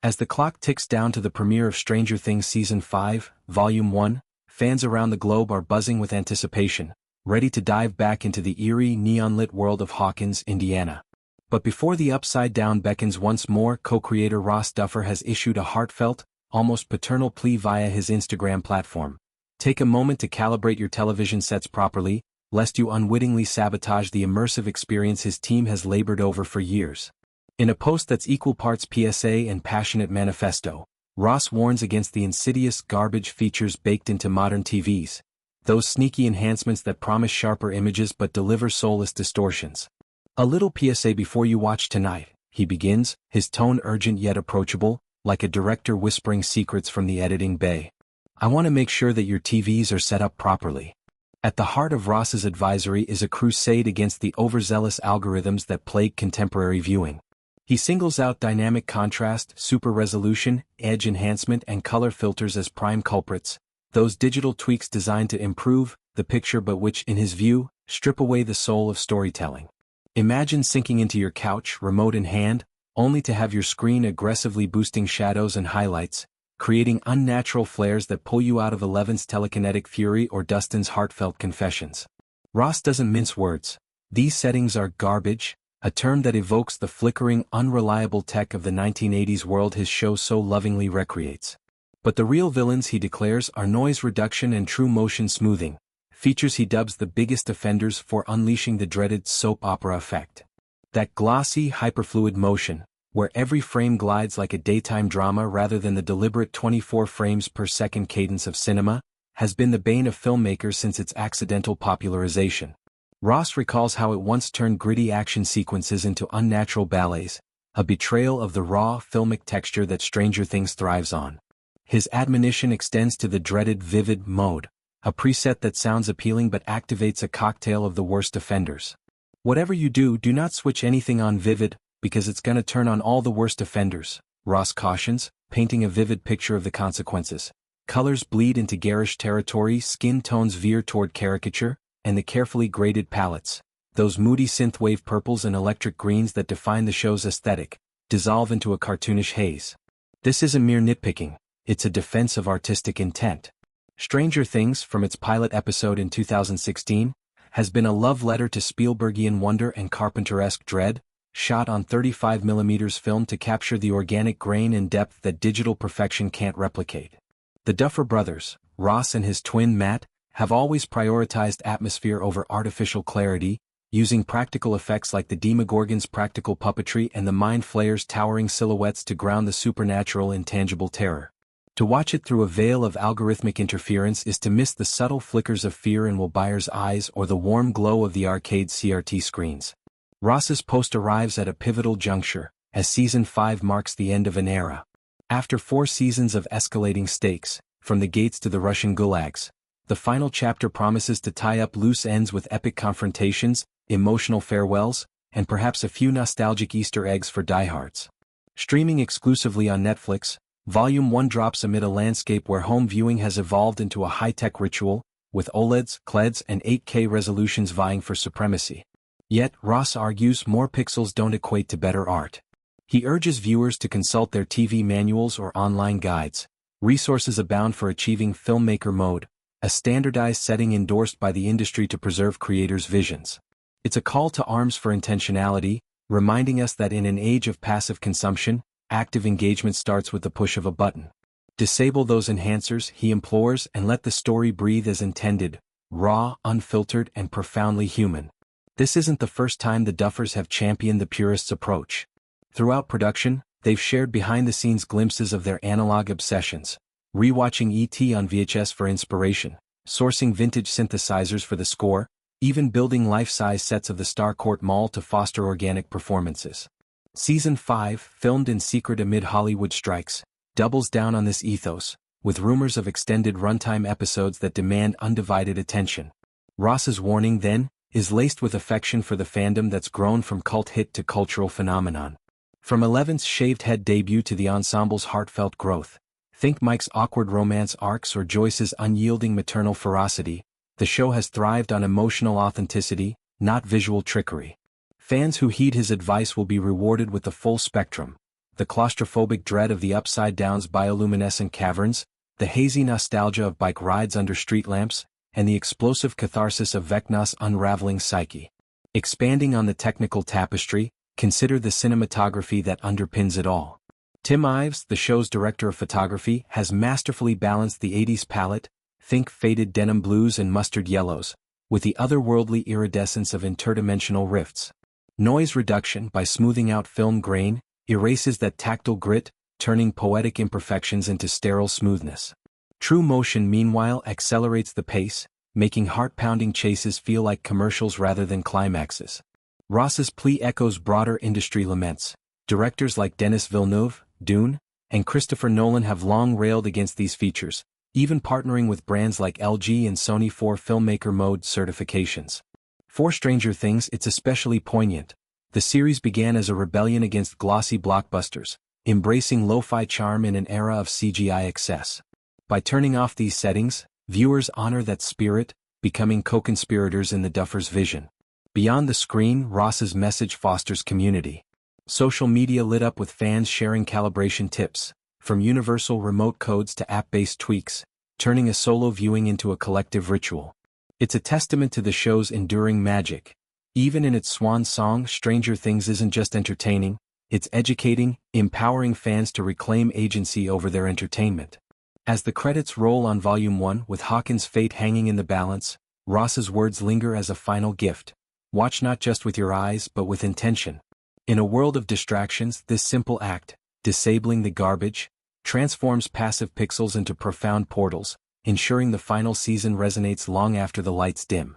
As the clock ticks down to the premiere of Stranger Things Season 5, Volume 1, fans around the globe are buzzing with anticipation, ready to dive back into the eerie, neon-lit world of Hawkins, Indiana. But before the upside down beckons once more, co-creator Ross Duffer has issued a heartfelt, almost paternal plea via his Instagram platform. Take a moment to calibrate your television sets properly, lest you unwittingly sabotage the immersive experience his team has labored over for years. In a post that's equal parts PSA and passionate manifesto, Ross warns against the insidious garbage features baked into modern TVs, those sneaky enhancements that promise sharper images but deliver soulless distortions. A little PSA before you watch tonight, he begins, his tone urgent yet approachable, like a director whispering secrets from the editing bay. I want to make sure that your TVs are set up properly. At the heart of Ross's advisory is a crusade against the overzealous algorithms that plague contemporary viewing. He singles out dynamic contrast, super resolution, edge enhancement and color filters as prime culprits, those digital tweaks designed to improve the picture but which, in his view, strip away the soul of storytelling. Imagine sinking into your couch, remote in hand, only to have your screen aggressively boosting shadows and highlights, creating unnatural flares that pull you out of Eleven's telekinetic fury or Dustin's heartfelt confessions. Ross doesn't mince words. These settings are garbage, a term that evokes the flickering, unreliable tech of the 1980s world his show so lovingly recreates. But the real villains, he declares, are noise reduction and true motion smoothing, features he dubs the biggest offenders for unleashing the dreaded soap opera effect. That glossy, hyperfluid motion, where every frame glides like a daytime drama rather than the deliberate 24 frames per second cadence of cinema, has been the bane of filmmakers since its accidental popularization. Ross recalls how it once turned gritty action sequences into unnatural ballets, a betrayal of the raw, filmic texture that Stranger Things thrives on. His admonition extends to the dreaded vivid mode, a preset that sounds appealing but activates a cocktail of the worst offenders. Whatever you do, do not switch anything on vivid, because it's gonna turn on all the worst offenders, Ross cautions, painting a vivid picture of the consequences. Colors bleed into garish territory, skin tones veer toward caricature, and the carefully graded palettes, those moody synthwave purples and electric greens that define the show's aesthetic, dissolve into a cartoonish haze. This isn't mere nitpicking, it's a defense of artistic intent. Stranger Things, from its pilot episode in 2016, has been a love letter to Spielbergian wonder and Carpenter-esque dread, shot on 35mm film to capture the organic grain and depth that digital perfection can't replicate. The Duffer brothers, Ross and his twin Matt, have always prioritized atmosphere over artificial clarity, using practical effects like the Demogorgon's practical puppetry and the Mind Flayer's towering silhouettes to ground the supernatural in tangible terror. To watch it through a veil of algorithmic interference is to miss the subtle flickers of fear in Will Byers' eyes or the warm glow of the arcade CRT screens. Ross's post arrives at a pivotal juncture, as Season 5 marks the end of an era. After 4 seasons of escalating stakes, from the gates to the Russian gulags, the final chapter promises to tie up loose ends with epic confrontations, emotional farewells, and perhaps a few nostalgic Easter eggs for diehards. Streaming exclusively on Netflix, Volume 1 drops amid a landscape where home viewing has evolved into a high-tech ritual, with OLEDs, CLEDs, and 8K resolutions vying for supremacy. Yet, Ross argues more pixels don't equate to better art. He urges viewers to consult their TV manuals or online guides. Resources abound for achieving Filmmaker mode, a standardized setting endorsed by the industry to preserve creators' visions. It's a call to arms for intentionality, reminding us that in an age of passive consumption, active engagement starts with the push of a button. Disable those enhancers, he implores, and let the story breathe as intended, raw, unfiltered, and profoundly human. This isn't the first time the Duffers have championed the purist's approach. Throughout production, they've shared behind-the-scenes glimpses of their analog obsessions, rewatching E.T. on VHS for inspiration, sourcing vintage synthesizers for the score, even building life-size sets of the Starcourt Mall to foster organic performances. Season 5, filmed in secret amid Hollywood strikes, doubles down on this ethos, with rumors of extended runtime episodes that demand undivided attention. Ross's warning, then, is laced with affection for the fandom that's grown from cult hit to cultural phenomenon. From Eleven's shaved head debut to the ensemble's heartfelt growth, think Mike's awkward romance arcs or Joyce's unyielding maternal ferocity, the show has thrived on emotional authenticity, not visual trickery. Fans who heed his advice will be rewarded with the full spectrum, the claustrophobic dread of the Upside Down's bioluminescent caverns, the hazy nostalgia of bike rides under street lamps, and the explosive catharsis of Vecna's unraveling psyche. Expanding on the technical tapestry, consider the cinematography that underpins it all. Tim Ives, the show's director of photography, has masterfully balanced the 80s palette, think faded denim blues and mustard yellows, with the otherworldly iridescence of interdimensional rifts. Noise reduction, by smoothing out film grain, erases that tactile grit, turning poetic imperfections into sterile smoothness. True motion, meanwhile, accelerates the pace, making heart-pounding chases feel like commercials rather than climaxes. Ross's plea echoes broader industry laments. Directors like Denis Villeneuve, Dune, and Christopher Nolan have long railed against these features, even partnering with brands like LG and Sony for Filmmaker mode certifications. For Stranger Things, it's especially poignant. The series began as a rebellion against glossy blockbusters, embracing lo-fi charm in an era of CGI excess. By turning off these settings, viewers honor that spirit, becoming co-conspirators in the Duffer's vision. Beyond the screen, Ross's message fosters community. Social media lit up with fans sharing calibration tips, from universal remote codes to app-based tweaks, turning a solo viewing into a collective ritual. It's a testament to the show's enduring magic. Even in its swan song, Stranger Things isn't just entertaining, it's educating, empowering fans to reclaim agency over their entertainment. As the credits roll on Volume 1 with Hawkins' fate hanging in the balance, Ross's words linger as a final gift. Watch not just with your eyes but with intention. In a world of distractions, this simple act, disabling the garbage, transforms passive pixels into profound portals, ensuring the final season resonates long after the lights dim.